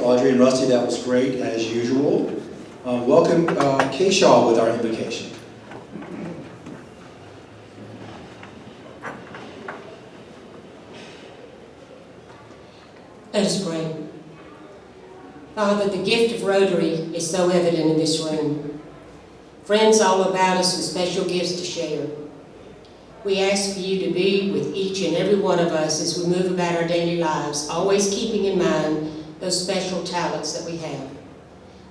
Audrey and Rusty. That was great, as usual. Welcome Kay Shaw with our invocation. Let us pray. Father, the gift of Rotary is so evident in this room. Friends all about us with special gifts to share. We ask for you to be with each and every one of us as we move about our daily lives, always keeping in mind those special talents that we have.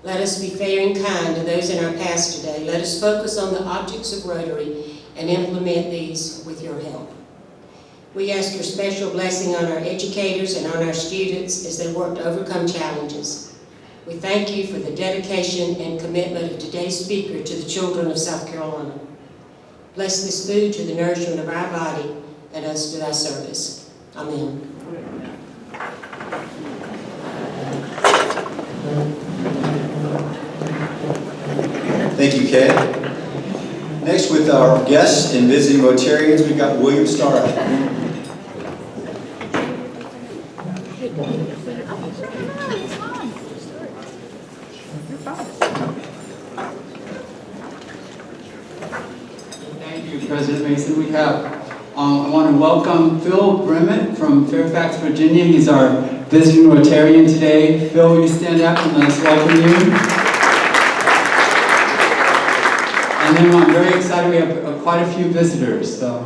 Let us be fair and kind to those in our past today. Let us focus on the objects of Rotary and implement these with your help. We ask your special blessing on our educators and on our students as they work to overcome challenges. We thank you for the dedication and commitment of today's speaker to the children of South Carolina. Bless this food to the nourishment of our body and us to thy service. Amen. Thank you, Kay. Next, with our guests and visiting Rotarians, we've got William Starr. Thank you, President Mason. We have, I want to welcome Phil Bremmett from Fairfax, Virginia. He's our visiting Rotarian today. Phil, will you stand up and let us welcome you? And then I'm very excited, we have quite a few visitors. So.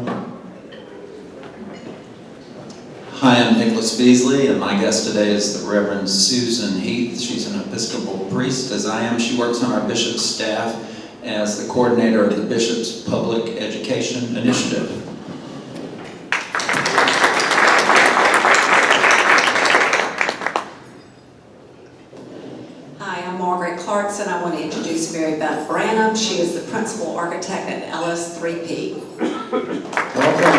Hi, I'm Nicholas Beasley, and my guest today is the Reverend Susan Heath. She's an Episcopal priest, as I am. She works on our bishop's staff as the coordinator of the Bishop's Public Education Initiative. Clarkson. I want to introduce Mary Beth Branham. She is the principal architect at LS3P. Welcome.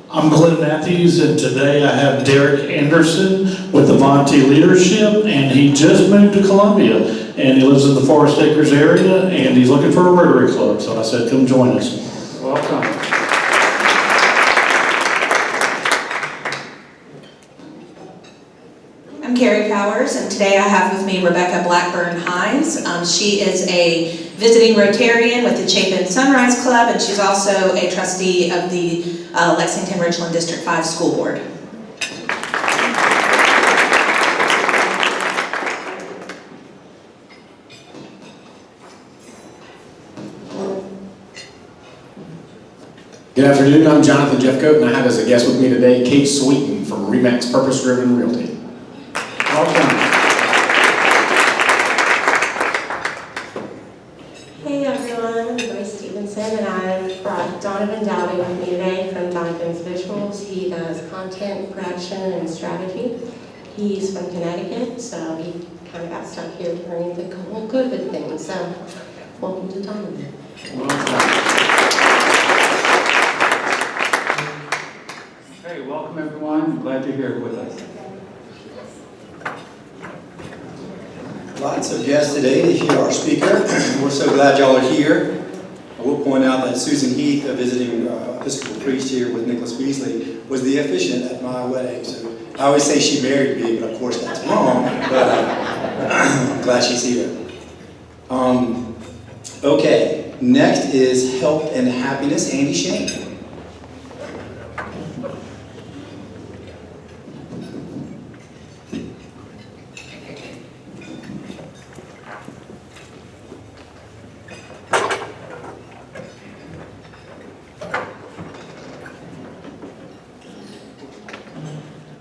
I'm Glenn Matthews, and today I have Derek Anderson with the Monty Leadership, and he just moved to Columbia, and he lives in the Forest Acres area, and he's looking for a Rotary Club, so I said, come join us. Welcome. I'm Carrie Powers, and today I have with me Rebecca Blackburn Hines. She is a visiting Rotarian with the Chapin Sunrise Club, and she's also a trustee of the Lexington-Richland District 5 School Board. Good afternoon, I'm Jonathan Jeffcoat, and I have as a guest with me today Kate Sweeten from Remax Purpose Driven Realty. Welcome. Hey everyone, I'm Grace Stevenson, and I've brought Donovan Dowdy with me today from Donovan's Visuals. He does content production and strategy. He's from Connecticut, so he kind of got stuck here during the whole COVID thing. So, welcome to Donovan. Hey, welcome everyone. Glad you're here with us. Lots of guests today to hear our speaker. We're so glad y'all are here. I will point out that Susan Heath, a visiting Episcopal priest here with Nicholas Beasley, was the officiant at my wedding. So I always say she married me, but of course that's wrong. But I'm glad she's here. Okay, next is Health and Happiness, Andy Shane.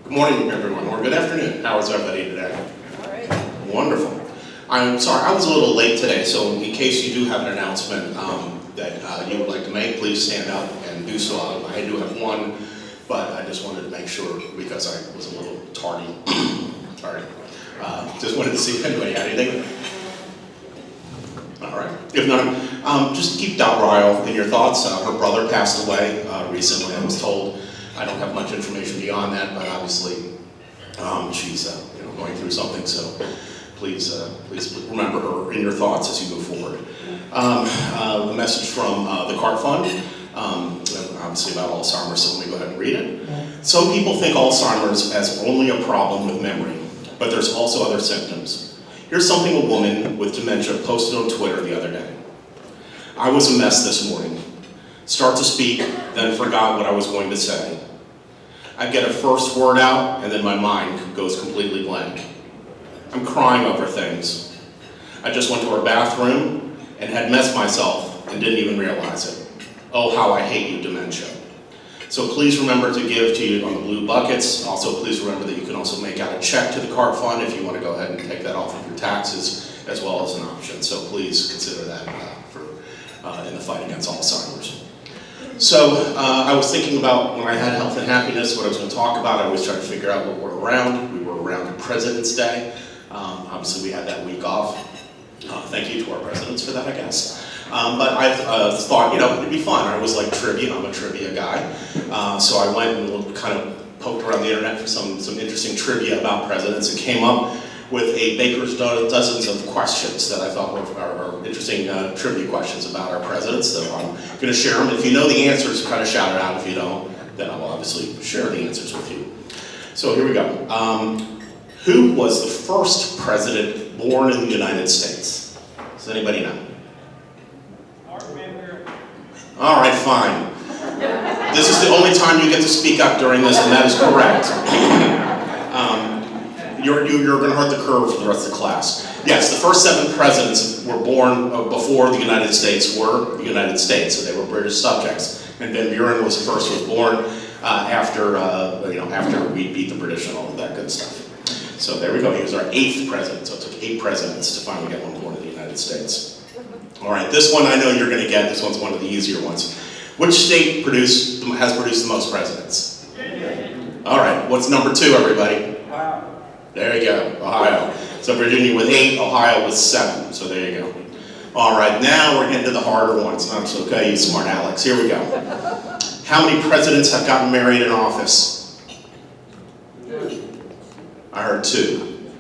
Good morning, everyone, or good afternoon. How is everybody today? All right. Wonderful. I'm sorry, I was a little late today, so in case you do have an announcement that you would like to make, please stand up and do so. I do have one, but I just wanted to make sure because I was a little tardy. Sorry. Just wanted to see if anybody had anything. All right. If not, just keep Dot Ryle in your thoughts. Her brother passed away recently, I was told. I don't have much information beyond that, but obviously she's going through something. So please remember her in your thoughts as you move forward. A message from the CART Fund. obviously about Alzheimer's, so let me go ahead and read it. Some people think Alzheimer's as only a problem with memory, but there's also other symptoms. Here's something a woman with dementia posted on Twitter the other day. I was a mess this morning. Start to speak, then forgot what I was going to say. I get a first word out, and then my mind goes completely blank. I'm crying over things. I just went to our bathroom and had messed myself and didn't even realize it. Oh, how I hate you, dementia. So please remember to give to you on the blue buckets. Also, please remember that you can also make out a check to the CART fund if you want to go ahead and take that off of your taxes as well as an option. So please consider that in the fight against Alzheimer's. So I was thinking about when I had health and happiness, what I was going to talk about. I always try to figure out what we're around. We were around President's Day. Obviously, we had that week off. Thank you to our presidents for that, I guess. But I thought, it'd be fun. I always like trivia. I'm a trivia guy. So I went and kind of poked around the internet for some interesting trivia about presidents and came up with a baker's dozens of questions that I thought were interesting trivia questions about our presidents. So I'm going to share them. If you know the answers, kind of shout it out. If you don't, then I'll obviously share the answers with you. So here we go. Who was the first president born in the United States? Does anybody know? All right, fine. This is the only time you get to speak up during this, and that is correct. You're going to hurt the curve for the rest of the class. Yes, the first 7 presidents were born before the United States were the United States, so they were British subjects. And Van Buren was born after we beat the British and all of that good stuff. So there we go. He was our 8th president. So it took 8 presidents to finally get one born in the United States. All right, this one I know you're going to get. This one's one of the easier ones. Which state has produced the most presidents? All right, what's number 2, everybody? Ohio. There you go, Ohio. So Virginia with 8, Ohio with 7. So there you go. All right, now we're getting to the harder ones. I'm so okay, you smart Alex. Here we go. How many presidents have gotten married in office? I heard 2.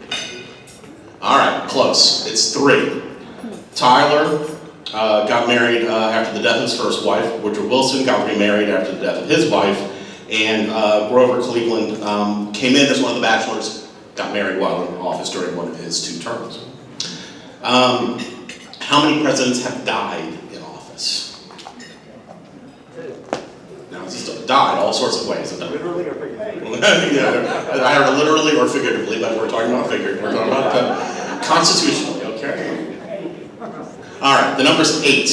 All right, close. It's 3. Tyler got married after the death of his first wife. Woodrow Wilson got remarried after the death of his wife. And Grover Cleveland came in as one of the bachelors, got married while in office during one of his 2 terms. How many presidents have died in office? Now, it's just died all sorts of ways. Literally or figuratively? I heard literally or figuratively, but we're talking about figuratively. We're talking about constitutionally, okay? All right, the number's 8.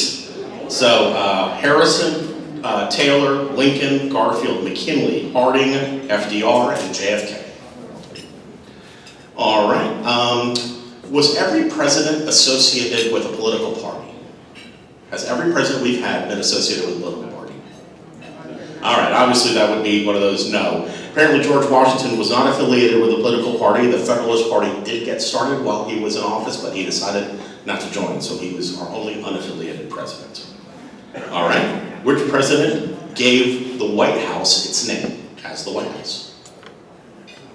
So Harrison, Taylor, Lincoln, Garfield, McKinley, Harding, FDR, and JFK. All right. Was every president associated with a political party? Has every president we've had been associated with a political party? All right, obviously that would be one of those no. Apparently George Washington was not affiliated with a political party. The Federalist Party did get started while he was in office, but he decided not to join, so he was our only unaffiliated president. All right, which president gave the White House its name as the White House?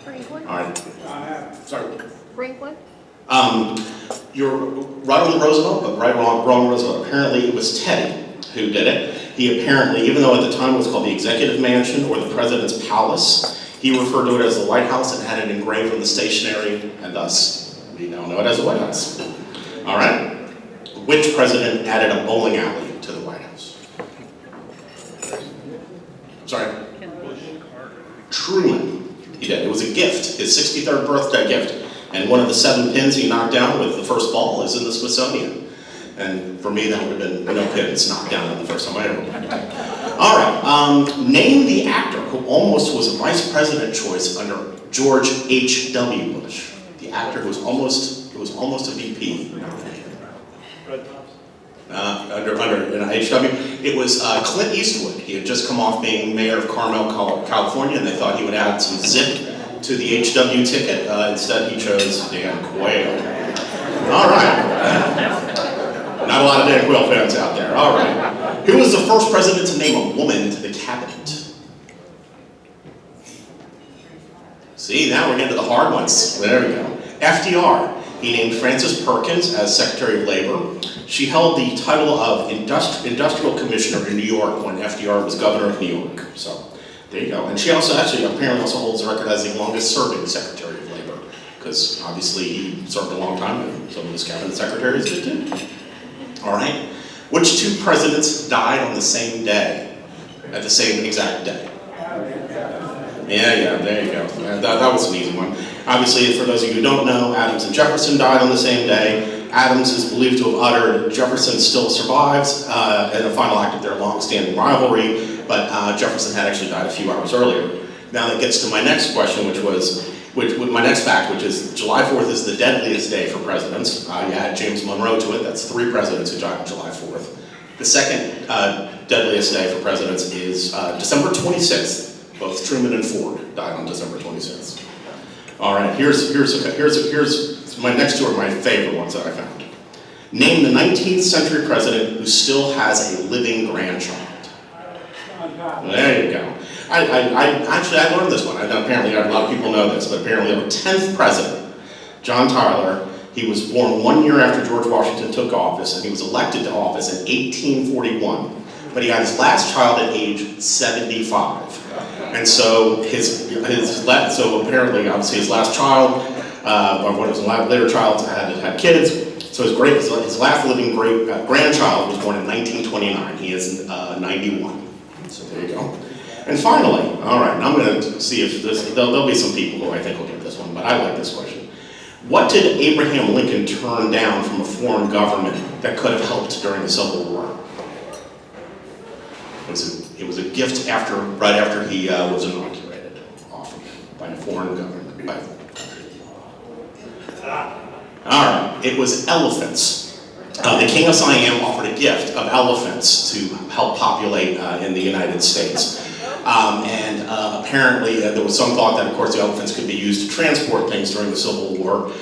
Franklin. All right. Sorry. Franklin. You're right on Roosevelt, but wrong Roosevelt. Apparently it was Teddy who did it. He apparently, even though at the time it was called the Executive Mansion or the President's Palace, he referred to it as the White House and had it engraved on the stationery, and thus we now know it as the White House. All right. Which president added a bowling alley to the White House? Sorry. Truman. He did. It was a gift, his 63rd birthday gift. And one of the 7 pins he knocked down with the first ball is in the Smithsonian. And for me, that would have been no pins knocked down the first time I ever played. All right, name the actor who almost was a vice president choice under George H.W. Bush. The actor who was almost a VP nominee. Under H.W. It was Clint Eastwood. He had just come off being mayor of Carmel, California, and they thought he would add some zip to the HW ticket. Instead, he chose Dan Quayle. All right. Not a lot of Dan Quayle fans out there. All right. Who was the first president to name a woman to the cabinet? See, now we're getting to the hard ones. There we go. FDR. He named Frances Perkins as Secretary of Labor. She held the title of Industrial Commissioner in New York when FDR was governor of New York. So there you go. And she also apparently also holds the record as the longest serving Secretary of Labor, because obviously he served a long time and some of his cabinet secretaries did too. All right. Which two presidents died on the same day, at the same exact day? Yeah, there you go. That was an easy one. Obviously, for those of you who don't know, Adams and Jefferson died on the same day. Adams is believed to have uttered, Jefferson still survives in a final act of their long-standing rivalry, but Jefferson had actually died a few hours earlier. Now that gets to my next question, my next fact, which is July 4th is the deadliest day for presidents. You add James Monroe to it, that's 3 presidents who died on July 4th. The second deadliest day for presidents is December 26th. Both Truman and Ford died on December 26th. All right, here's my next two are my favorite ones that I found. Name the 19th century president who still has a living grandchild. There you go. I learned this one. Apparently, a lot of people know this, but apparently our 10th president, John Tyler, he was born 1 year after George Washington took office, and he was elected to office in 1841. But he got his last child at age 75. And so apparently, obviously, his last child, or what was his later child, had kids. So his last living grandchild was born in 1929. He is 91. So there you go. And finally, all right, now I'm going to see if there'll be some people who I think will get this one, but I like this question. What did Abraham Lincoln turn down from a foreign government that could have helped during the Civil War? It was a gift right after he was inaugurated, offered by a foreign government. All right, it was elephants. The King of Siam offered a gift of elephants to help populate in the United States. Apparently there was some thought that, of course, the elephants could be used to transport things during the Civil War.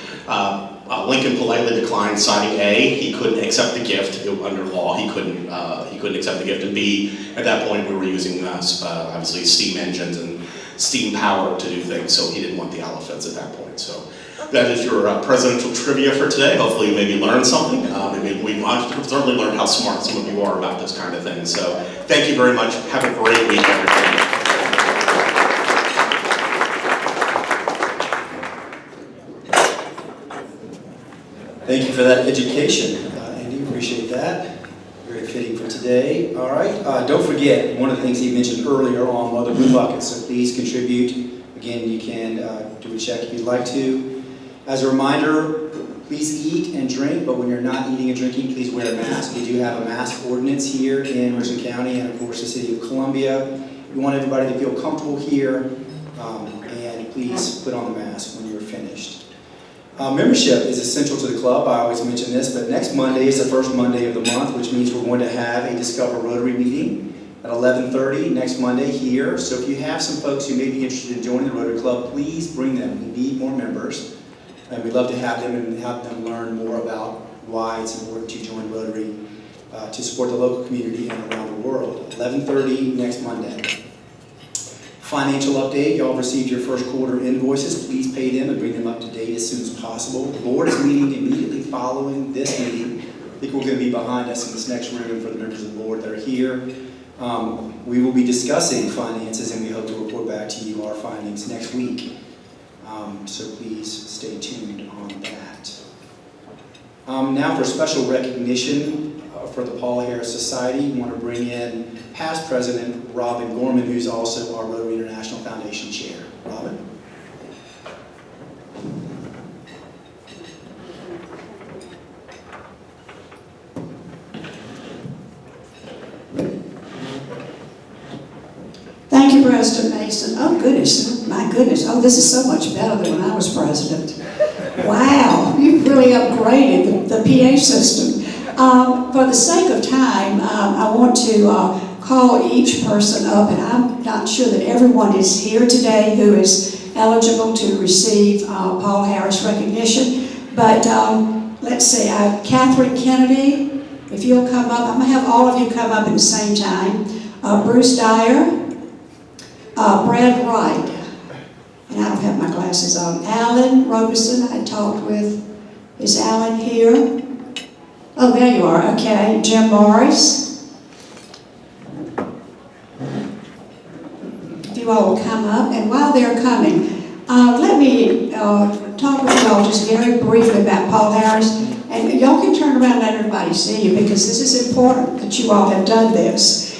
Lincoln politely declined, citing A, he couldn't accept the gift. Under law, he couldn't accept the gift, and B, at that point we were using obviously steam engines and steam power to do things, so he didn't want the elephants at that point. So that is your presidential trivia for today. Hopefully you maybe learned something. We've certainly learned how smart some of you are about this kind of thing. So thank you very much. Have a great week, everybody. Thank you for that education, Andy. Appreciate that. Very fitting for today. All right. Don't forget, one of the things he mentioned earlier on Mother Blue Buckets, so please contribute. Again, you can do a check if you'd like to. As a reminder, please eat and drink, but when you're not eating and drinking, please wear a mask. We do have a mask ordinance here in Richland County and, of course, the City of Columbia. We want everybody to feel comfortable here, and please put on the mask when you're finished. Membership is essential to the club. I always mention this, but next Monday is the first Monday of the month, which means we're going to have a Discover Rotary meeting at 11:30 next Monday here. So if you have some folks who may be interested in joining the Rotary Club, please bring them. We need more members, and we'd love to have them and have them learn more about why it's important to join Rotary to support the local community and around the world. 11:30 next Monday. Financial update, y'all received your first quarter invoices. Please pay them and bring them up to date as soon as possible. The board is meeting immediately following this meeting. I think we're going to be behind us in this next room for the members of the board that are here. We will be discussing finances, and we hope to report back to you our findings next week. So please stay tuned on that. Now for special recognition for the Paul Harris Society, we want to bring in past President Robin Gorman, who's also our Rotary International Foundation Chair. Robin? Thank you, President Mason. Oh, goodness. My goodness. Oh, this is so much better than when I was president. Wow. You've really upgraded the PA system. For the sake of time, I want to call each person up, and I'm not sure that everyone is here today who is eligible to receive Paul Harris recognition. But let's see, Catherine Kennedy, if you'll come up. I'm going to have all of you come up at the same time. Bruce Dyer. Brad Wright, and I don't have my glasses on. Alan Robeson, I talked with. Is Alan here? Oh, there you are, okay. Jim Morris. If you all will come up, and while they're coming, let me talk with y'all just very briefly about Paul Harris. And y'all can turn around and let everybody see you, because this is important that you all have done this.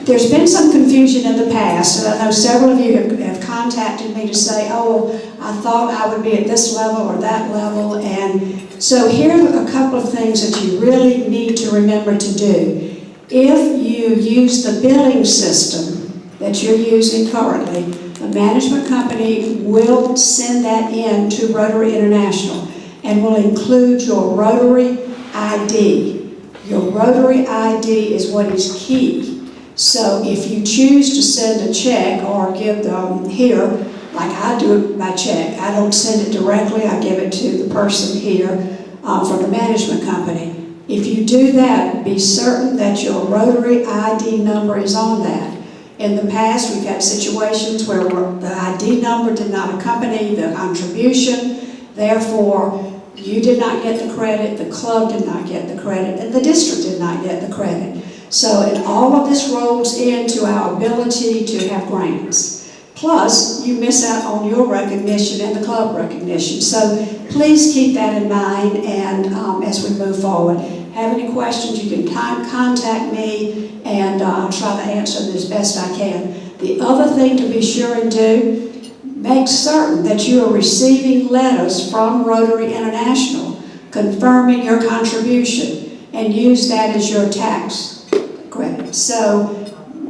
There's been some confusion in the past, and I know several of you have contacted me to say, oh, I thought I would be at this level or that level. And so here are a couple of things that you really need to remember to do. If you use the billing system that you're using currently, the management company will send that in to Rotary International and will include your Rotary ID. Your Rotary ID is what is key. So if you choose to send a check or give them here, like I do it by check, I don't send it directly, I give it to the person here from the management company. If you do that, be certain that your Rotary ID number is on that. In the past, we've had situations where the ID number did not accompany the contribution, therefore you did not get the credit, the club did not get the credit, and the district did not get the credit. So, and all of this rolls into our ability to have grants. Plus, you miss out on your recognition and the club recognition. So please keep that in mind, and as we move forward. Have any questions, you can contact me, and I'll try to answer them as best I can. The other thing to be sure and do, make certain that you are receiving letters from Rotary International confirming your contribution, and use that as your tax credit. So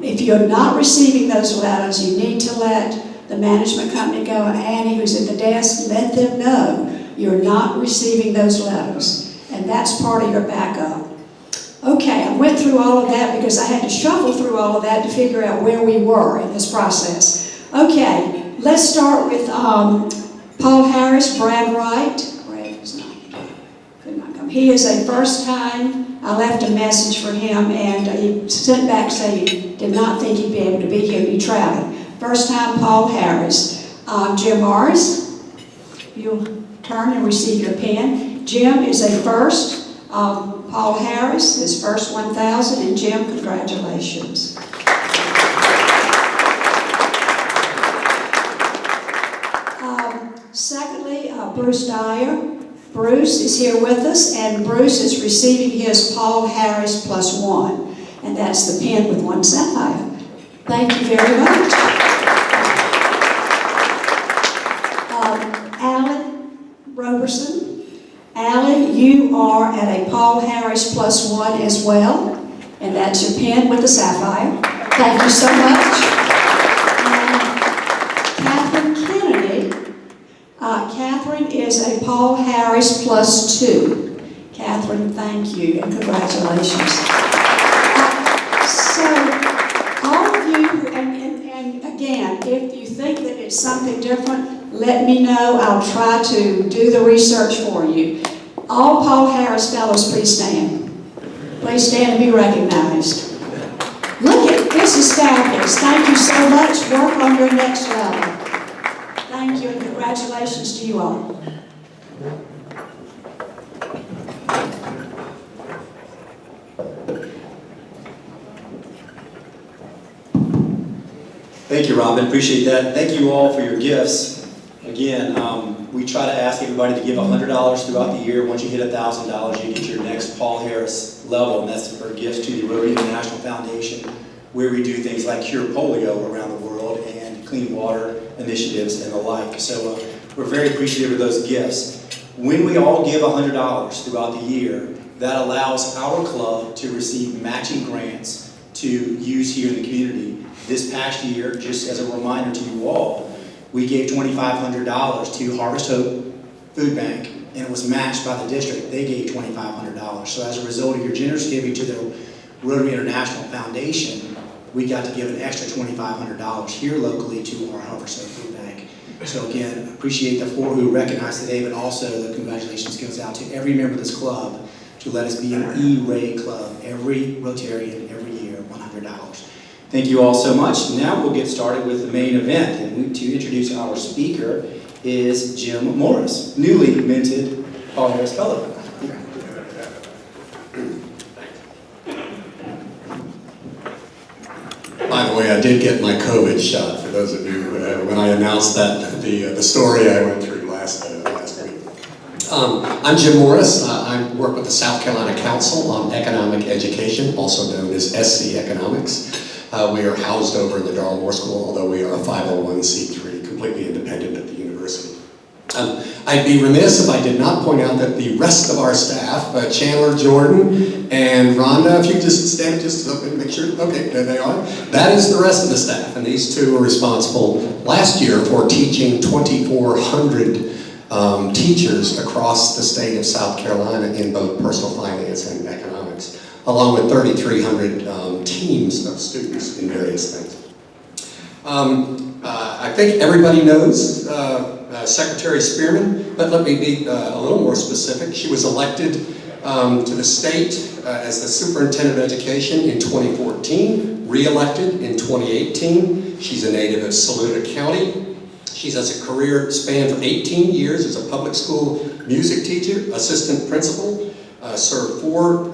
if you're not receiving those letters, you need to let the management company go, and Annie, who's at the desk, let them know you're not receiving those letters. And that's part of your backup. Okay, I went through all of that because I had to shuffle through all of that to figure out where we were in this process. Okay, let's start with Paul Harris, Brad Wright. Brad is not here, could not come. He is a first time. I left a message for him, and he sent back saying he did not think he'd be able to be here, he'd be traveling. First time, Paul Harris. Jim Morris, you'll turn and receive your pen. Jim is a first. Paul Harris is first 1,000, and Jim, congratulations. Secondly, Bruce Dyer. Bruce is here with us, and Bruce is receiving his Paul Harris +1, and that's the pen with 1 sapphire. Thank you very much. Alan Roberson. Alan, you are at a Paul Harris +1 as well, and that's your pen with the sapphire. Thank you so much. Catherine Kennedy. Catherine is a Paul Harris +2. Catherine, thank you and congratulations. So, all of you, and again, if you think that it's something different, let me know. I'll try to do the research for you. All Paul Harris fellows, please stand. Please stand and be recognized. Look at this is fabulous. Thank you so much. Work on your next level. Thank you and congratulations to you all. Thank you, Robin. Appreciate that. Thank you all for your gifts. Again, we try to ask everybody to give $100 throughout the year. Once you hit $1,000, you get your next Paul Harris level, and that's for gifts to the Rotary International Foundation, where we do things like cure polio around the world and clean water initiatives and the like. So we're very appreciative of those gifts. When we all give $100 throughout the year, that allows our club to receive matching grants to use here in the community. This past year, just as a reminder to you all, we gave $2,500 to Harvest Hope Food Bank, and it was matched by the district. They gave $2,500. So as a result of your generous giving to the Rotary International Foundation, we got to give an extra $2,500 here locally to our Harvest Hope Food Bank. So again, appreciate the 4 who recognized today, but also the congratulations goes out to every member of this club to let us be an E-Ray club, every Rotarian, every year, $100. Thank you all so much. Now we'll get started with the main event. And to introduce our speaker is Jim Morris, newly minted Paul Harris Fellow. By the way, I did get my COVID shot, for those of you, when I announced that, the story I went through last week. I'm Jim Morris. I work with the South Carolina Council on Economic Education, also known as SC Economics. We are housed over in the Darla Moore School, although we are a 501c3, completely independent at the university. I'd be remiss if I did not point out that the rest of our staff, Chandler, Jordan, and Rhonda, if you just stand just up and make sure, okay, there they are. That is the rest of the staff, and these two were responsible last year for teaching 2,400 teachers across the state of South Carolina in both personal finance and economics, along with 3,300 teams of students in various things. I think everybody knows Secretary Spearman, but let me be a little more specific. She was elected to the state as the Superintendent of Education in 2014, re-elected in 2018. She's a native of Saluda County. She has a career span for 18 years as a public school music teacher, assistant principal, served 4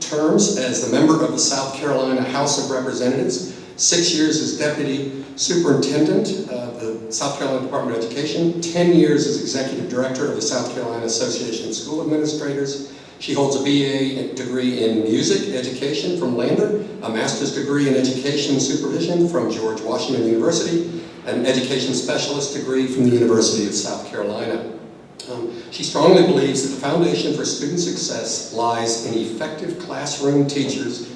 terms as the member of the South Carolina House of Representatives, 6 years as Deputy Superintendent of the South Carolina Department of Education, 10 years as Executive Director of the South Carolina Association of School Administrators. She holds a BA degree in Music Education from Lander, a Master's degree in Education Supervision from George Washington University, an Education Specialist degree from the University of South Carolina. She strongly believes that the foundation for student success lies in effective classroom teachers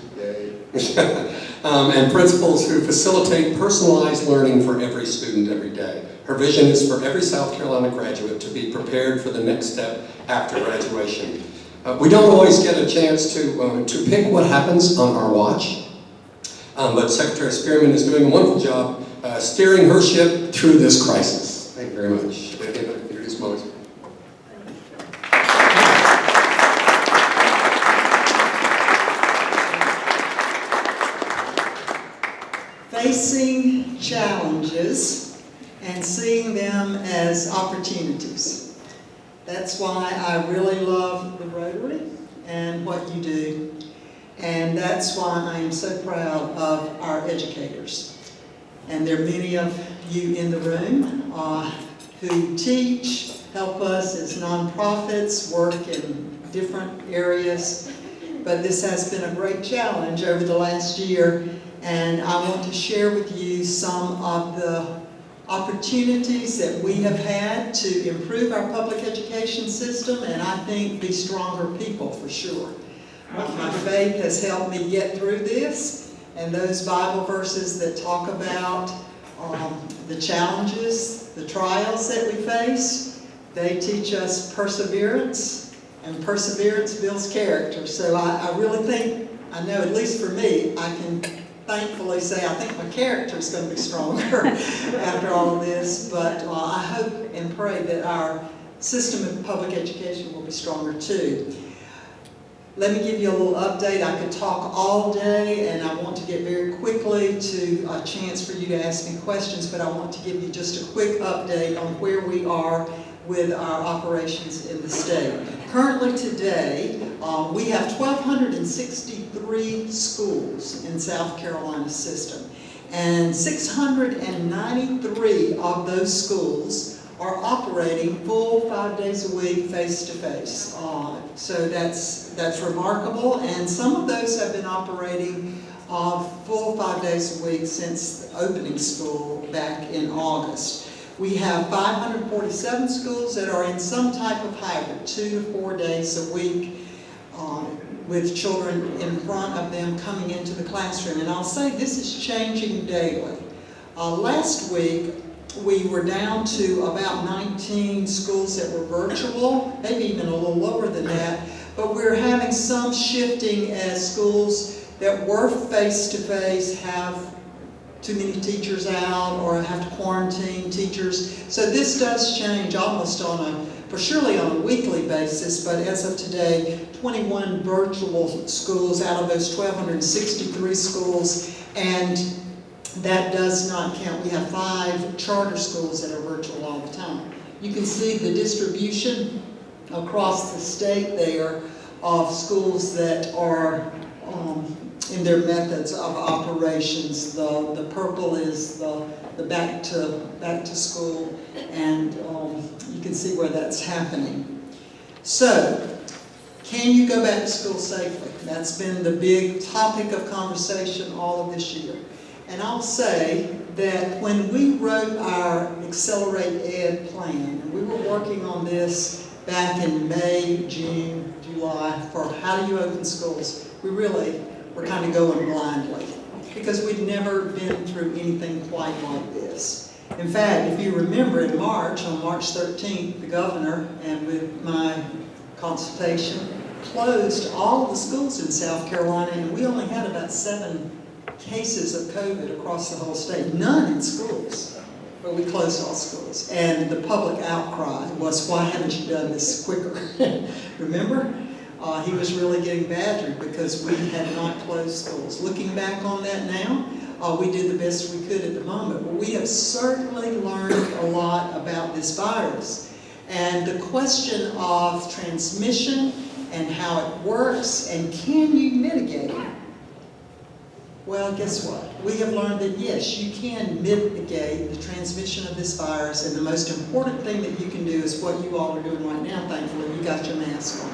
and principals who facilitate personalized learning for every student every day. Her vision is for every South Carolina graduate to be prepared for the next step after graduation. We don't always get a chance to pick what happens on our watch, but Secretary Spearman is doing a wonderful job steering her ship through this crisis. Thank you very much. Introduce Moses. Facing challenges and seeing them as opportunities. That's why I really love the Rotary and what you do. And that's why I am so proud of our educators. And there are many of you in the room who teach, help us as nonprofits, work in different areas. But this has been a great challenge over the last year. And I want to share with you some of the opportunities that we have had to improve our public education system, and I think be stronger people for sure. My faith has helped me get through this, and those Bible verses that talk about the challenges, the trials that we face, they teach us perseverance, and perseverance builds character. So I really think, I know at least for me, I can thankfully say I think my character is going to be stronger after all of this, but I hope and pray that our system of public education will be stronger too. Let me give you a little update. I could talk all day, and I want to get very quickly to a chance for you to ask me questions, but I want to give you just a quick update on where we are with our operations in the state. Currently today, we have 1,263 schools in South Carolina system, and 693 of those schools are operating full 5 days a week, face-to-face. So that's remarkable, and some of those have been operating full 5 days a week since opening school back in August. We have 547 schools that are in some type of hybrid, 2 to 4 days a week, with children in front of them coming into the classroom. And I'll say this is changing daily. Last week, we were down to about 19 schools that were virtual, maybe even a little lower than that, but we're having some shifting as schools that were face-to-face have too many teachers out or have to quarantine teachers. So this does change almost surely on a weekly basis, but as of today, 21 virtual schools out of those 1,263 schools, and that does not count. We have 5 charter schools that are virtual all the You can see the distribution across the state there of schools that are in their methods of operations. The purple is the back to school, and you can see where that's happening. So, can you go back to school safely? That's been the big topic of conversation all of this year. And I'll say that when we wrote our Accelerate Ed plan, and we were working on this back in May, June, July, for how do you open schools, we really were kind of going blindly because we'd never been through anything quite like this. In fact, if you remember in March, on March 13th, the governor, and with my consultation, closed all of the schools in South Carolina, and we only had about 7 cases of COVID across the whole state. None in schools, but we closed all schools. And the public outcry was, why haven't you done this quicker? Remember? He was really getting badgered because we had not closed schools. Looking back on that now, we did the best we could at the moment, but we have certainly learned a lot about this virus. And the question of transmission and how it works and can you mitigate it? Well, guess what? We have learned that yes, you can mitigate the transmission of this virus, and the most important thing that you can do is what you all are doing right now, thankfully, you got your mask on.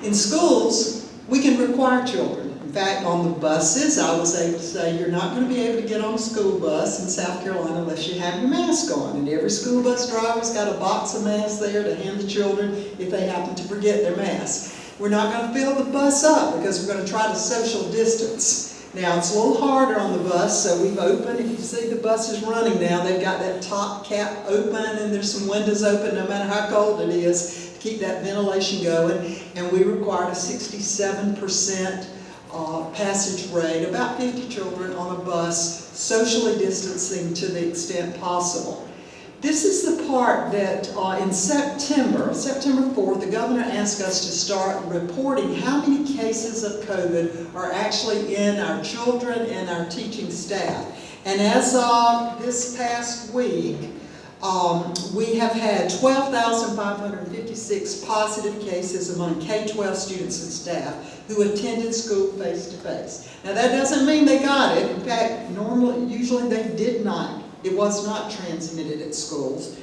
In schools, we can require children. In fact, on the buses, I was able to say, you're not going to be able to get on a school bus in South Carolina unless you have your mask on. And every school bus driver's got a box of masks there to hand the children if they happen to forget their mask. We're not going to fill the bus up because we're going to try to social distance. Now, it's a little harder on the bus, so we've opened, if you see the bus is running now, they've got that top cap open and there's some windows open no matter how cold it is to keep that ventilation going. And we required a 67% passage rate, about 50 children on a bus, socially distancing to the extent possible. This is the part that in September 4th, the governor asked us to start reporting how many cases of COVID are actually in our children and our teaching staff. And as of this past week, we have had 12,556 positive cases among K-12 students and staff who attended school face-to-face. Now that doesn't mean they got it. In fact, usually they did not. It was not transmitted at schools.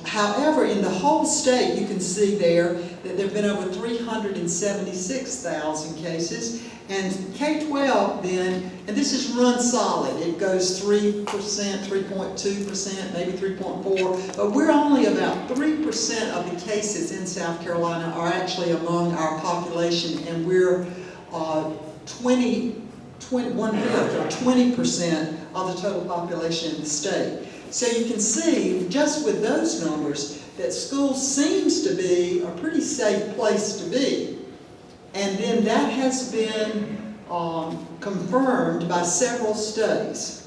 However, in the whole state, you can see there that there have been over 376,000 cases. And K-12 then, and this is run solid, it goes 3%, 3.2%, maybe 3.4%, but we're only about 3% of the cases in South Carolina are actually among our population, and we're 1/5 or 20% of the total population in the state. So you can see, just with those numbers, that school seems to be a pretty safe place to be. And then that has been confirmed by several studies.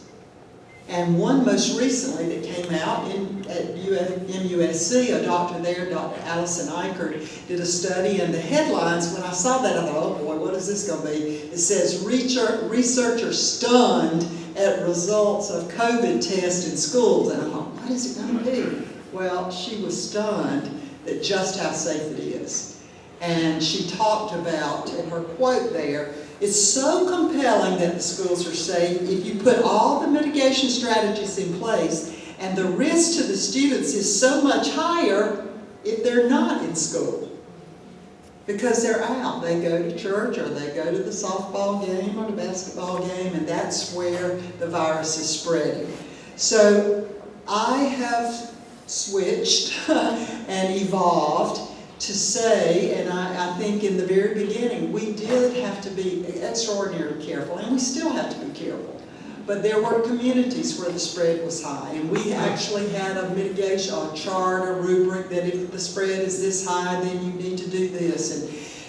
And one most recently that came out at MUSC, a doctor there, Dr. Allison Eichert, did a study, and the headlines, when I saw that, I thought, oh boy, what is this going to be? It says, researchers stunned at results of COVID tests in schools. And I thought, what is it going to be? Well, she was stunned at just how safe it is. And she talked about, in her quote there, it's so compelling that the schools are safe if you put all the mitigation strategies in place, and the risk to the students is so much higher if they're not in school. Because they're out. They go to church, or they go to the softball game or the basketball game, and that's where the virus is spreading. So I have switched and evolved to say, and I think in the very beginning, we did have to be extraordinarily careful, and we still have to be careful. But there were communities where the spread was high, and we actually had a mitigation, a chart, a rubric, that if the spread is this high, then you need to do this.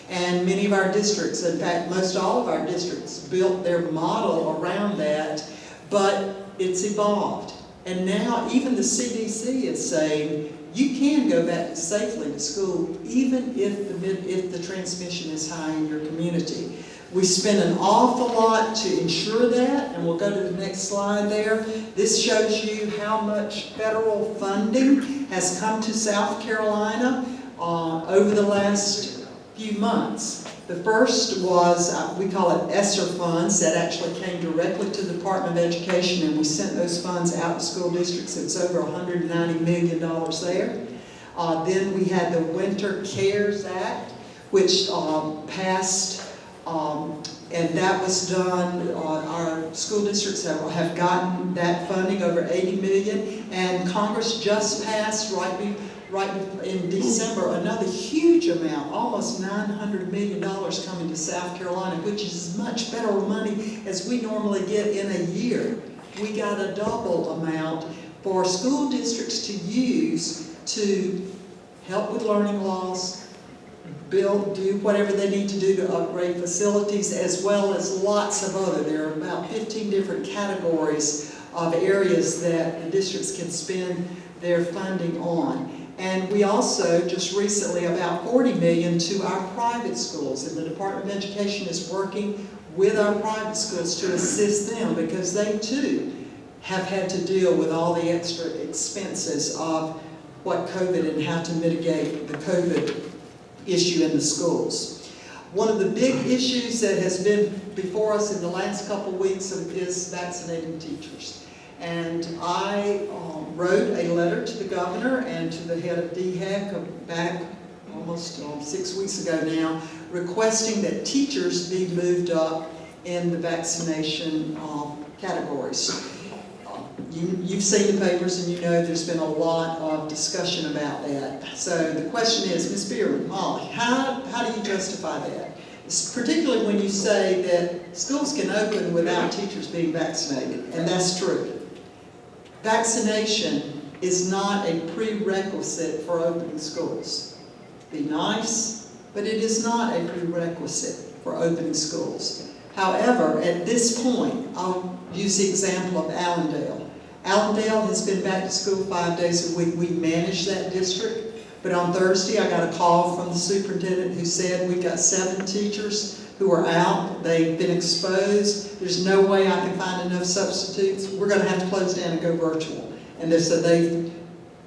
And many of our districts, in fact, most all of our districts, built their model around that, but it's evolved. And now even the CDC is saying, you can go back safely to school even if the transmission is high in your community. We spent an awful lot to ensure that, and we'll go to the next slide there. This shows you how much federal funding has come to South Carolina over the last few months. The first was, we call it ESSER funds, that actually came directly to the Department of Education, and we sent those funds out to school districts. It's over $190 million there. Then we had the Winter CARES Act, which passed, and that was done, our school districts have gotten that funding, over $80 million, and Congress just passed right in December another huge amount, almost $900 million coming to South Carolina, which is as much federal money as we normally get in a year. We got a double amount for school districts to use to help with learning loss, do whatever they need to do to upgrade facilities, as well as lots of other. There are about 15 different categories of areas that the districts can spend their funding on. And we also, just recently, about $40 million to our private schools. And the Department of Education is working with our private schools to assist them, because they too have had to deal with all the extra expenses of what COVID and how to mitigate the COVID issue in the schools. One of the big issues that has been before us in the last couple of weeks is vaccinating teachers. And I wrote a letter to the governor and to the head of DHEC back almost 6 weeks ago now, requesting that teachers be moved up in the vaccination categories. You've seen the papers and you know there's been a lot of discussion about that. So the question is, Ms. Spearman, Molly, how do you justify that? Particularly when you say that schools can open without teachers being vaccinated, and that's true. Vaccination is not a prerequisite for opening schools. Be nice, but it is not a prerequisite for opening schools. However, at this point, I'll use the example of Allendale. Allendale has been back to school 5 days a week. We manage that district, but on Thursday I got a call from the superintendent who said we've got 7 teachers who are out. They've been exposed. There's no way I can find enough substitutes. We're going to have to close down and go virtual. And they said they,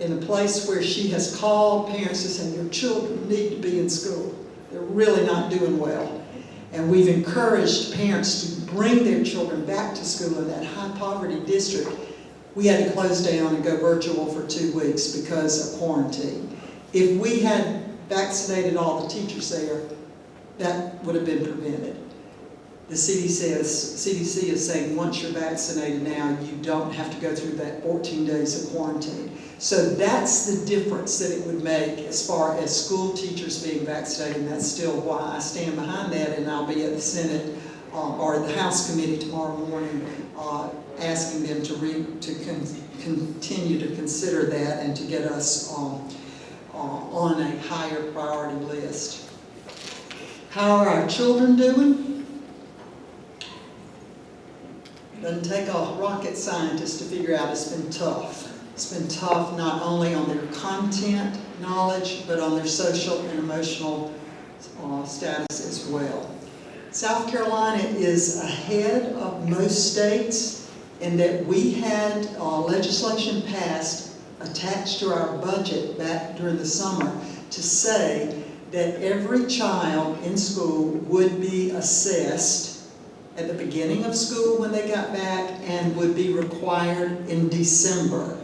in a place where she has called parents to say your children need to be in school. They're really not doing well. And we've encouraged parents to bring their children back to school in that high poverty district. We had to close down and go virtual for 2 weeks because of quarantine. If we had vaccinated all the teachers there, that would have been prevented. The CDC is saying once you're vaccinated now, you don't have to go through that 14 days of quarantine. So that's the difference that it would make as far as school teachers being vaccinated, and that's still why I stand behind that, and I'll be at the Senate or the House Committee tomorrow morning asking them to continue to consider that and to get us on a higher priority list. How are our children doing? Doesn't take a rocket scientist to figure out it's been tough. It's been tough not only on their content knowledge, but on their social and emotional status as well. South Carolina is ahead of most states in that we had legislation passed attached to our budget back during the summer to say that every child in school would be assessed at the beginning of school when they got back and would be required in December.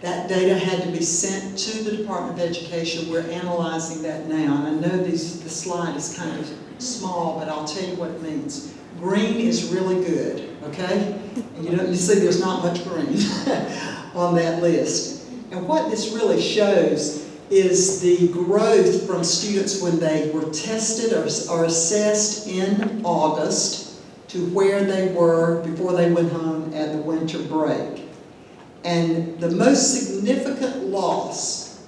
That data had to be sent to the Department of Education. We're analyzing that now. And I know the slide is kind of small, but I'll tell you what it means. Green is really good, okay? And you see there's not much green on that list. And what this really shows is the growth from students when they were tested or assessed in August to where they were before they went home at the winter break. And the most significant loss,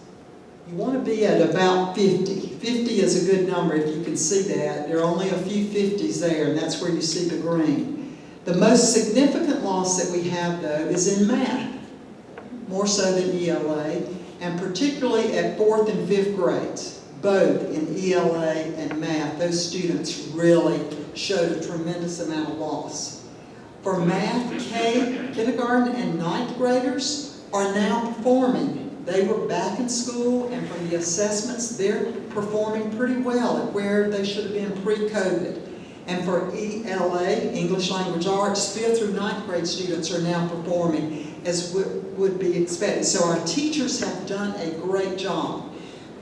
you want to be at about 50. 50 is a good number if you can see that. There are only a few 50s there, and that's where you see the green. The most significant loss that we have, though, is in math, more so than ELA, and particularly at 4th and 5th grades, both in ELA and math. Those students really showed a tremendous amount of loss. For math, kindergarten and ninth graders are now performing. They were back in school, and from the assessments, they're performing pretty well at where they should have been pre-COVID. And for ELA, English Language Arts, 5th through 9th grade students are now performing as would be expected. So our teachers have done a great job.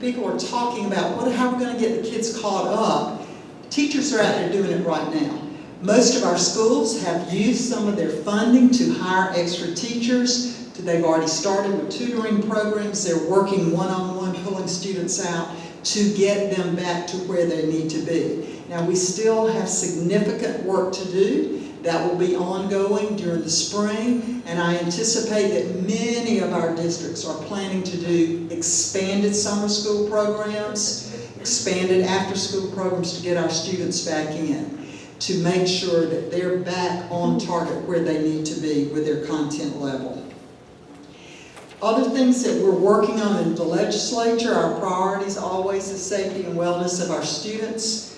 People are talking about how we're going to get the kids caught up. Teachers are out there doing it right now. Most of our schools have used some of their funding to hire extra teachers. They've already started with tutoring programs. They're working one-on-one, pulling students out to get them back to where they need to be. Now, we still have significant work to do. That will be ongoing during the spring, and I anticipate that many of our districts are planning to do expanded summer school programs, expanded after-school programs to get our students back in, to make sure that they're back on target where they need to be with their content level. Other things that we're working on in the legislature, our priorities always the safety and wellness of our students.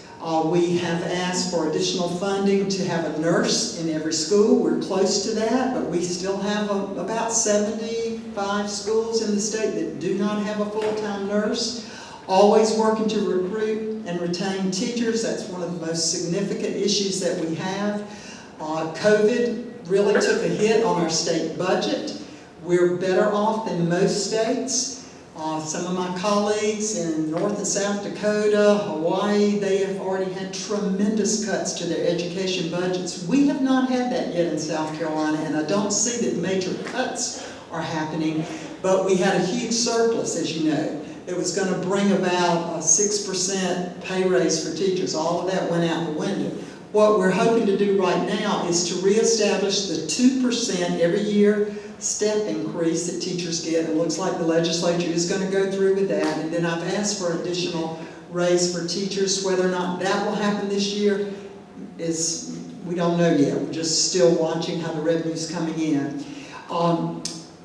We have asked for additional funding to have a nurse in every school. We're close to that, but we still have about 75 schools in the state that do not have a full-time nurse. Always working to recruit and retain teachers. That's one of the most significant issues that we have. COVID really took a hit on our state budget. We're better off than most states. Some of my colleagues in North and South Dakota, Hawaii, they have already had tremendous cuts to their education budgets. We have not had that yet in South Carolina, and I don't see that major cuts are happening, but we had a huge surplus, as you know. It was going to bring about a 6% pay raise for teachers. All of that went out the window. What we're hoping to do right now is to reestablish the 2% every year step increase that teachers get. It looks like the legislature is going to go through with that. And then I've asked for additional raise for teachers. Whether or not that will happen this year we don't know yet. We're just still watching how the revenue's coming in.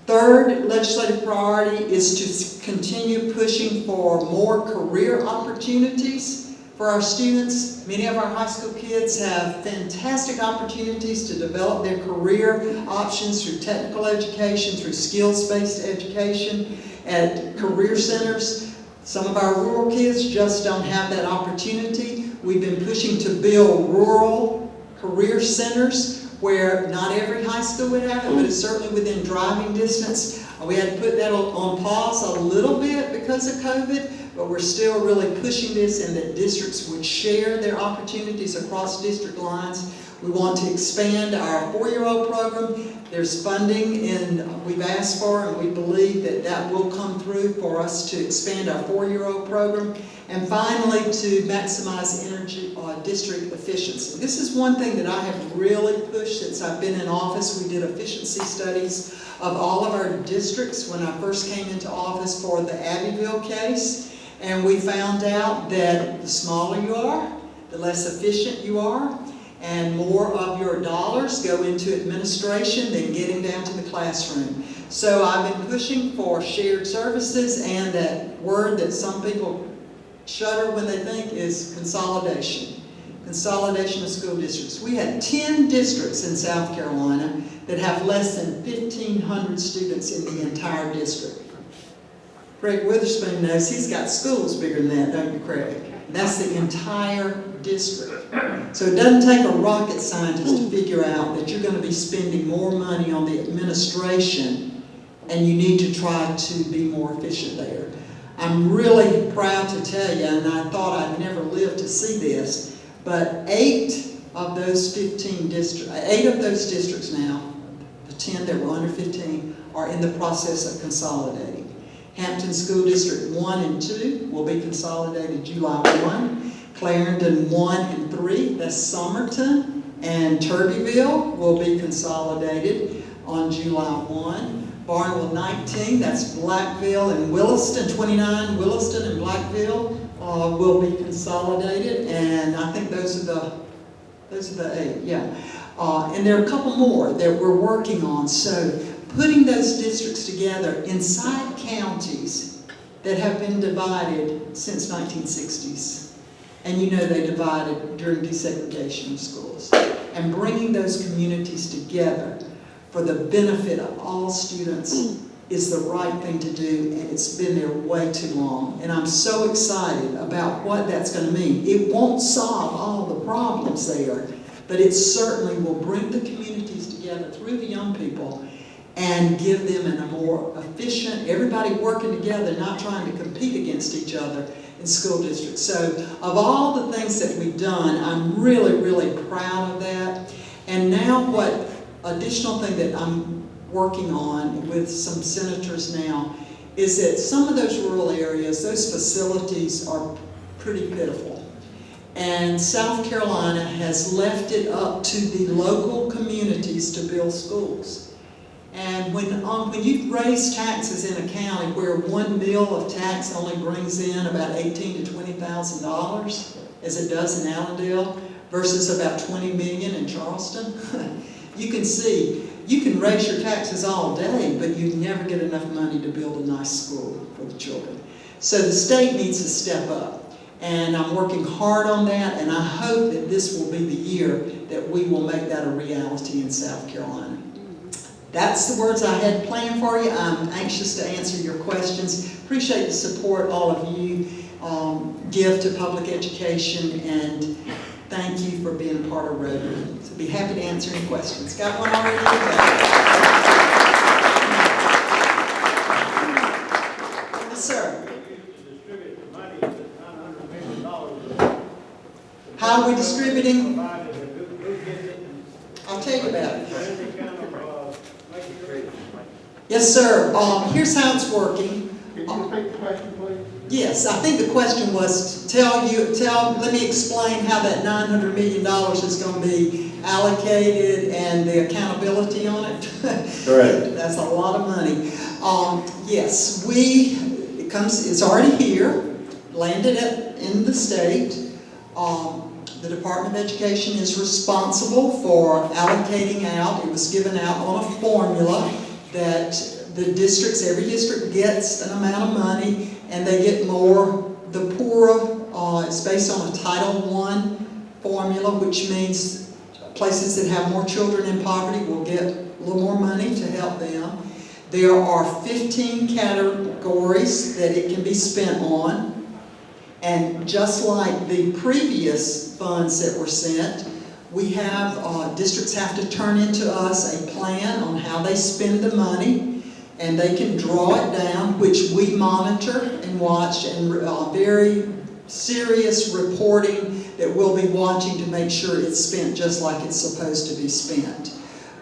Third legislative priority is to continue pushing for more career opportunities for our students. Many of our high school kids have fantastic opportunities to develop their career options through technical education, through skills-based education at career centers. Some of our rural kids just don't have that opportunity. We've been pushing to build rural career centers where not every high school would have it, but it's certainly within driving distance. We had to put that on pause a little bit because of COVID, but we're still really pushing this, and that districts would share their opportunities across district lines. We want to expand our 4-year-old program. There's funding we've asked for, and we believe that that will come through for us to expand our 4-year-old program. And finally, to maximize energy district efficiency. This is one thing that I have really pushed since I've been in office. We did efficiency studies of all of our districts when I first came into office for the Abbeville case. And we found out that the smaller you are, the less efficient you are, and more of your dollars go into administration than getting down to the classroom. So I've been pushing for shared services, and that word that some people shudder when they think is consolidation. Consolidation of school districts. We had 10 districts in South Carolina that have less than 1,500 students in the entire district. Craig Witherspoon knows he's got schools bigger than that, don't you, Craig? That's the entire district. So it doesn't take a rocket scientist to figure out that you're going to be spending more money on the administration, and you need to try to be more efficient there. I'm really proud to tell you, and I thought I'd never live to see this, but 8 of those districts now, the 10 that were under 15, are in the process of consolidating. Hampton School District 1 and 2 will be consolidated July 1. Clarendon 1 and 3, that's Somerton, and Turbyville will be consolidated on July 1. Barnwell 19, that's Blackville and Williston, 29, Williston and Blackville will be consolidated, and I think those are the 8, yeah. And there are a couple more that we're working on. So putting those districts together inside counties that have been divided since 1960s. And you know they divided during desegregation of schools. And bringing those communities together for the benefit of all students is the right thing to do, and it's been there way too long. And I'm so excited about what that's going to mean. It won't solve all the problems there, but it certainly will bring the communities together through the young people and give them in a more efficient, everybody working together, not trying to compete against each other in school districts. So of all the things that we've done, I'm really, really proud of that. And now what additional thing that I'm working on with some senators now is that some of those rural areas, those facilities are pretty pitiful. And South Carolina has left it up to the local communities to build schools. And when you raise taxes in a county where one meal of tax only brings in about $18,000 to $20,000, as it does in Allendale, versus about $20 million in Charleston, you can see you can raise your taxes all day, but you never get enough money to build a nice school for the children. So the state needs to step up. And I'm working hard on that, and I hope that this will be the year that we will make that a reality in South Carolina. That's the words I had planned for you. I'm anxious to answer your questions. Appreciate the support all of you give to public education, and thank you for being a part of Rotary. So be happy to answer any questions. Got one already? Yes, sir. How are we distributing? I'll tell you about it. Yes, sir. Here's how it's working. Can you repeat the question, please? Yes, I think the question was let me explain how that $900 million is going to be allocated and the accountability on it. Correct. That's a lot of money. Yes, it's already here, landed in the state. The Department of Education is responsible for allocating out. It was given out on a formula that the districts, every district gets an amount of money, and they get more. The poorer, it's based on a Title I formula, which means places that have more children in poverty will get a little more money to help them. There are 15 categories that it can be spent on. And just like the previous funds that were sent, we have, districts have to turn into us a plan on how they spend the money, and they can draw it down, which we monitor and watch, and very serious reporting that we'll be watching to make sure it's spent just like it's supposed to be spent.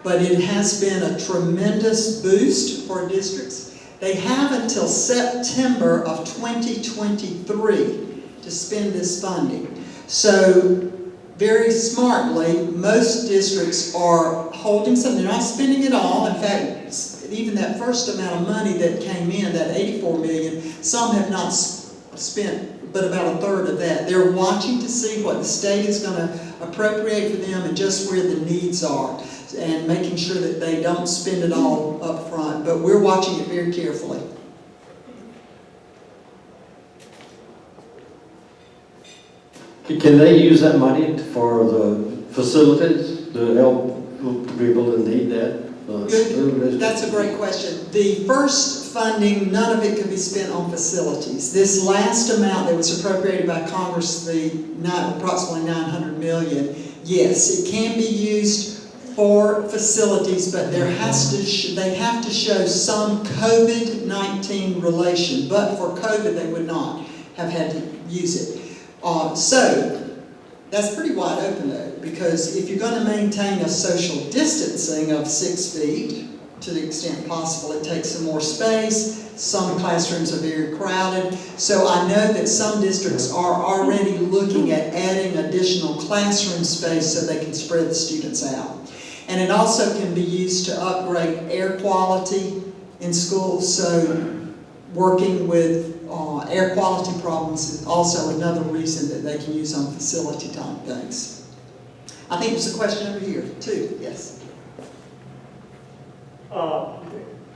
But it has been a tremendous boost for districts. They have until September of 2023 to spend this funding. So very smartly, most districts are holding some. They're not spending it all. In fact, even that first amount of money that came in, that $84 million, some have not spent but about a third of that. They're watching to see what the state is going to appropriate for them and just where the needs are, and making sure that they don't spend it all up front. But we're watching it very carefully. Can they use that money for the facilities to help people that need that? Good. That's a great question. The first funding, none of it can be spent on facilities. This last amount that was appropriated by Congress, approximately $900 million, yes, it can be used for facilities, but they have to show some COVID-19 relation. But for COVID, they would not have had to use it. So that's pretty wide open though, because if you're going to maintain a social distancing of 6 feet to the extent possible, it takes some more space. Some classrooms are very crowded. So I know that some districts are already looking at adding additional classroom space so they can spread the students out. And it also can be used to upgrade air quality in schools. So working with air quality problems is also another reason that they can use on facility type things. I think there's a question over here too. Yes.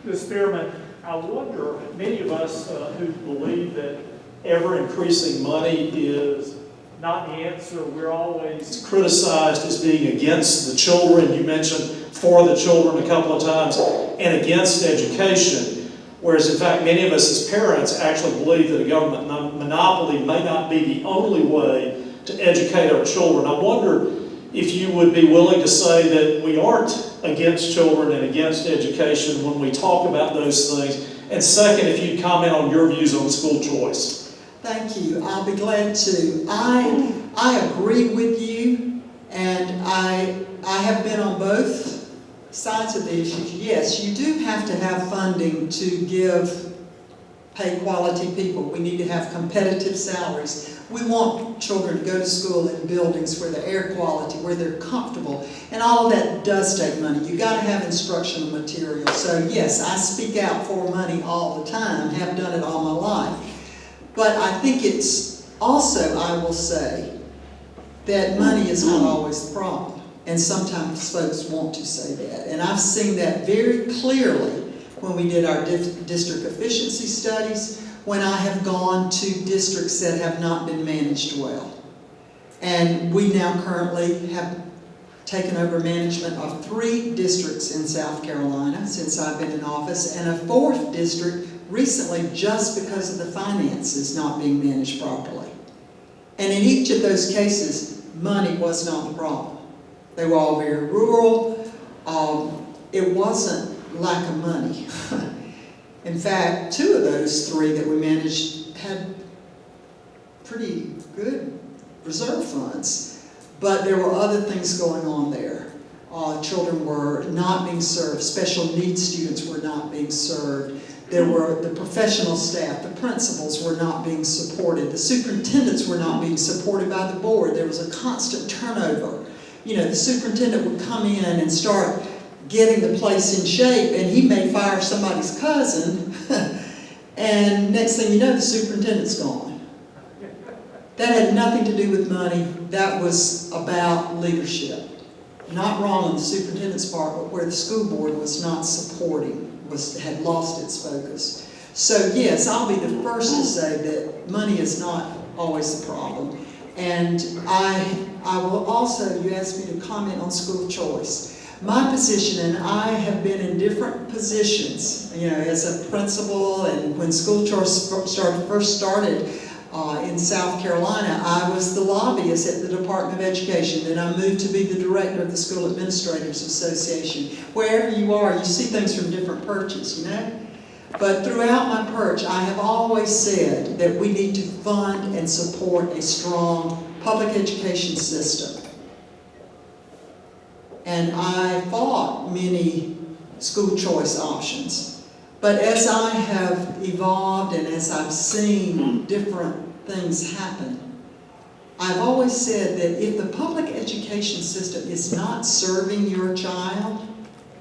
Ms. Spearman, I wonder, many of us who believe that ever increasing money is not the answer. We're always criticized as being against the children. You mentioned for the children a couple of times, and against education. Whereas in fact, many of us as parents actually believe that a government monopoly may not be the only way to educate our children. I wonder if you would be willing to say that we aren't against children and against education when we talk about those things. And second, if you'd comment on your views on school choice. Thank you. I'll be glad to. I agree with you, and I have been on both sides of the issues. Yes, you do have to have funding to pay quality people. We need to have competitive salaries. We want children to go to school in buildings where the air quality, where they're comfortable, and all of that does take money. You got to have instructional material. So yes, I speak out for money all the time, have done it all my life. But I think it's also, I will say, that money is not always the problem. And sometimes folks want to say that. And I've seen that very clearly when we did our district efficiency studies, when I have gone to districts that have not been managed well. And we now currently have taken over management of 3 districts in South Carolina since I've been in office, and a 4th district recently just because of the finances not being managed properly. And in each of those cases, money was not the problem. They were all very rural. It wasn't lack of money. In fact, 2 of those 3 that we managed had pretty good reserve funds, but there were other things going on there. Children were not being served. Special needs students were not being served. There were the professional staff, the principals were not being supported. The superintendents were not being supported by the board. There was a constant turnover. You know, the superintendent would come in and start getting the place in shape, and he may fire somebody's cousin, and next thing you know, the superintendent's gone. That had nothing to do with money. That was about leadership. Not wrong on the superintendent's part, but where the school board was not supporting, had lost its focus. So yes, I'll be the first to say that money is not always the problem. And I will also, you asked me to comment on school choice. My position, and I have been in different positions, you know, as a principal, and when school choice first started in South Carolina, I was the lobbyist at the Department of Education. Then I moved to be the director of the School Administrators Association. Wherever you are, you see things from different perches, you know? But throughout my perch, I have always said that we need to fund and support a strong public education system. And I fought many school choice options. But as I have evolved and as I've seen different things happen, I've always said that if the public education system is not serving your child,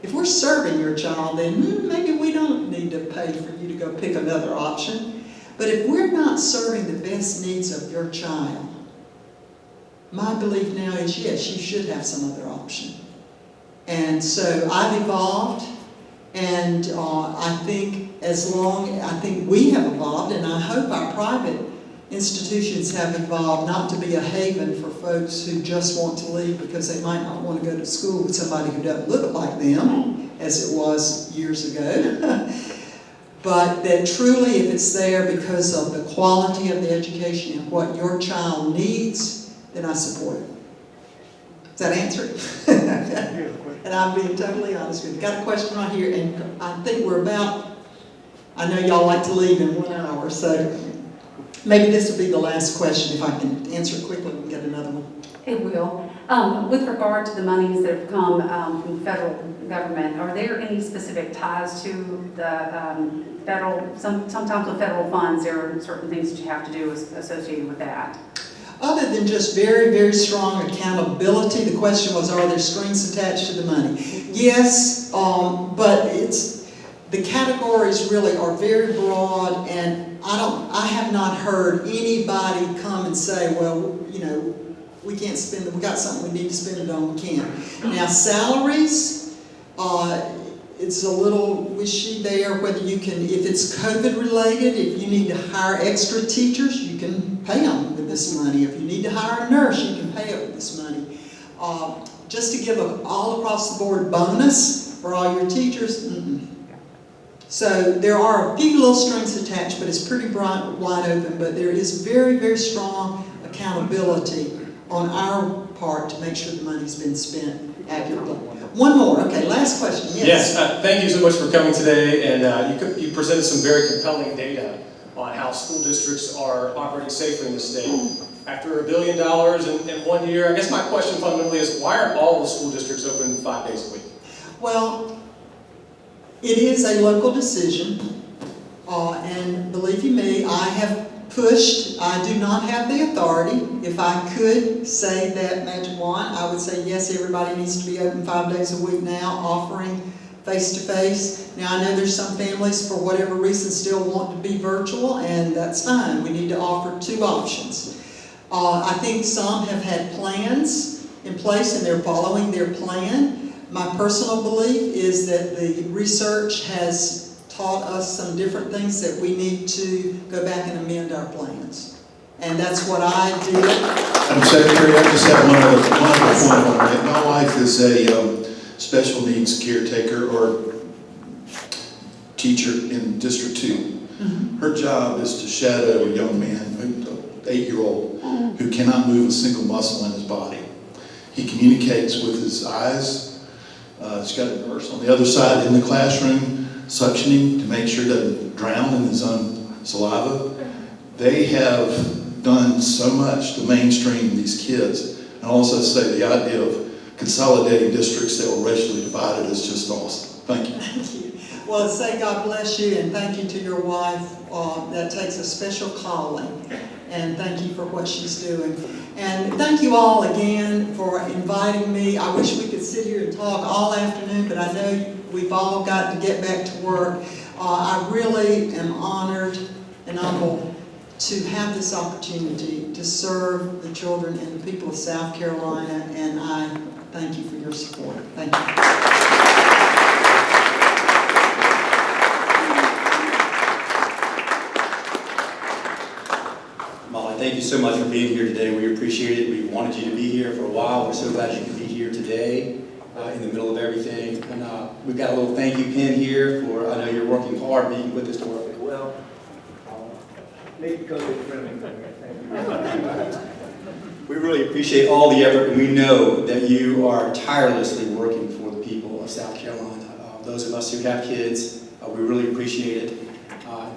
if we're serving your child, then maybe we don't need to pay for you to go pick another option. But if we're not serving the best needs of your child, my belief now is yes, you should have some other option. And so I've evolved, and I think we have evolved, and I hope our private institutions have evolved not to be a haven for folks who just want to leave because they might not want to go to school with somebody who doesn't look like them, as it was years ago. But that truly, if it's there because of the quality of the education and what your child needs, then I support it. Does that answer it? And I'm being totally honest with you. Got a question right here, and I think we're about, I know y'all like to leave in 1 hour, so maybe this will be the last question. If I can answer it quickly, we can get another one. It will. With regard to the monies that have come from the federal government, are there any specific ties to the federal, sometimes with federal funds, there are certain things that you have to do associated with that? Other than just very, very strong accountability, the question was, are there strings attached to the money? Yes, but the categories really are very broad, and I have not heard anybody come and say, well, you know, we can't spend it, we got something we need to spend it on, we can't. Now salaries, it's a little wishy there, whether you can, if it's COVID related, if you need to hire extra teachers, you can pay them with this money. If you need to hire a nurse, you can pay it with this money. Just to give an all across the board bonus for all your teachers, So there are a few little strings attached, but it's pretty bright, wide open. But there is very, very strong accountability on our part to make sure the money's been spent accurately. One more. Okay, last question. Yes. Yes, thank you so much for coming today, and you presented some very compelling data on how school districts are operating safely in the state. After $1 billion in 1 year, I guess my question fundamentally is, why aren't all the school districts open 5 days a week? Well, it is a local decision, and believe you me, I have pushed. I do not have the authority. If I could say that magic wand, I would say yes, everybody needs to be open 5 days a week now, offering face-to-face. Now, I know there's some families, for whatever reason, still want to be virtual, and that's fine. We need to offer 2 options. I think some have had plans in place, and they're following their plan. My personal belief is that the research has taught us some different things that we need to go back and amend our plans. And that's what I did. Madam Secretary, I just have one other point on that. My wife is a special needs caretaker or teacher in District 2. Mm-hmm. Her job is to shadow a young man, an 8-year-old, who cannot move a single muscle in his body. He communicates with his eyes. He's got a nurse on the other side in the classroom suctioning to make sure he doesn't drown in his own saliva. They have done so much to mainstream these kids. And also say the idea of consolidating districts that were racially divided is just awesome. Thank you. Thank you. Well, say God bless you, and thank you to your wife. That takes a special calling. And thank you for what she's doing. And thank you all again for inviting me. I wish we could sit here and talk all afternoon, but I know we've all got to get back to work. I really am honored and humbled to have this opportunity to serve the children and the people of South Carolina, and I thank you for your support. Thank you. Molly, thank you so much for being here today. We appreciate it. We wanted you to be here for a while. We're so glad you could be here today in the middle of everything. And we've got a little thank you pin here for, I know you're working hard, being with us to work as well. Maybe because it's friendly. Thank you. We really appreciate all the effort, and we know that you are tirelessly working for the people of South Carolina. Those of us who have kids, we really appreciate it.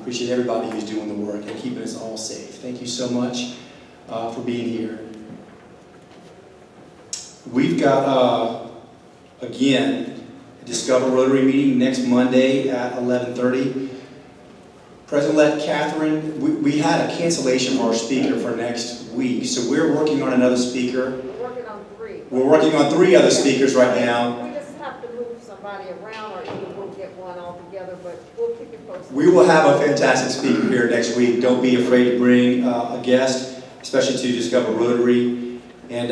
Appreciate everybody who's doing the work and keeping us all safe. Thank you so much for being here. We've got, again, a Discover Rotary meeting next Monday at 11:30. President-elect Catherine, we had a cancellation of our speaker for next week, so we're working on another speaker. We're working on 3. We're working on 3 other speakers right now. We just have to move somebody around, or either we'll get one altogether, but we'll keep you posted. We will have a fantastic speaker here next week. Don't be afraid to bring a guest, especially to Discover Rotary, and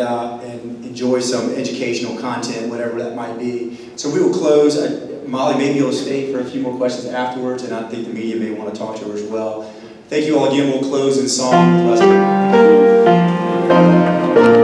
enjoy some educational content, whatever that might be. So we will close. Molly, maybe you'll stay for a few more questions afterwards, and I think the media may want to talk to her as well. Thank you all again. We'll close in song with the rest of it.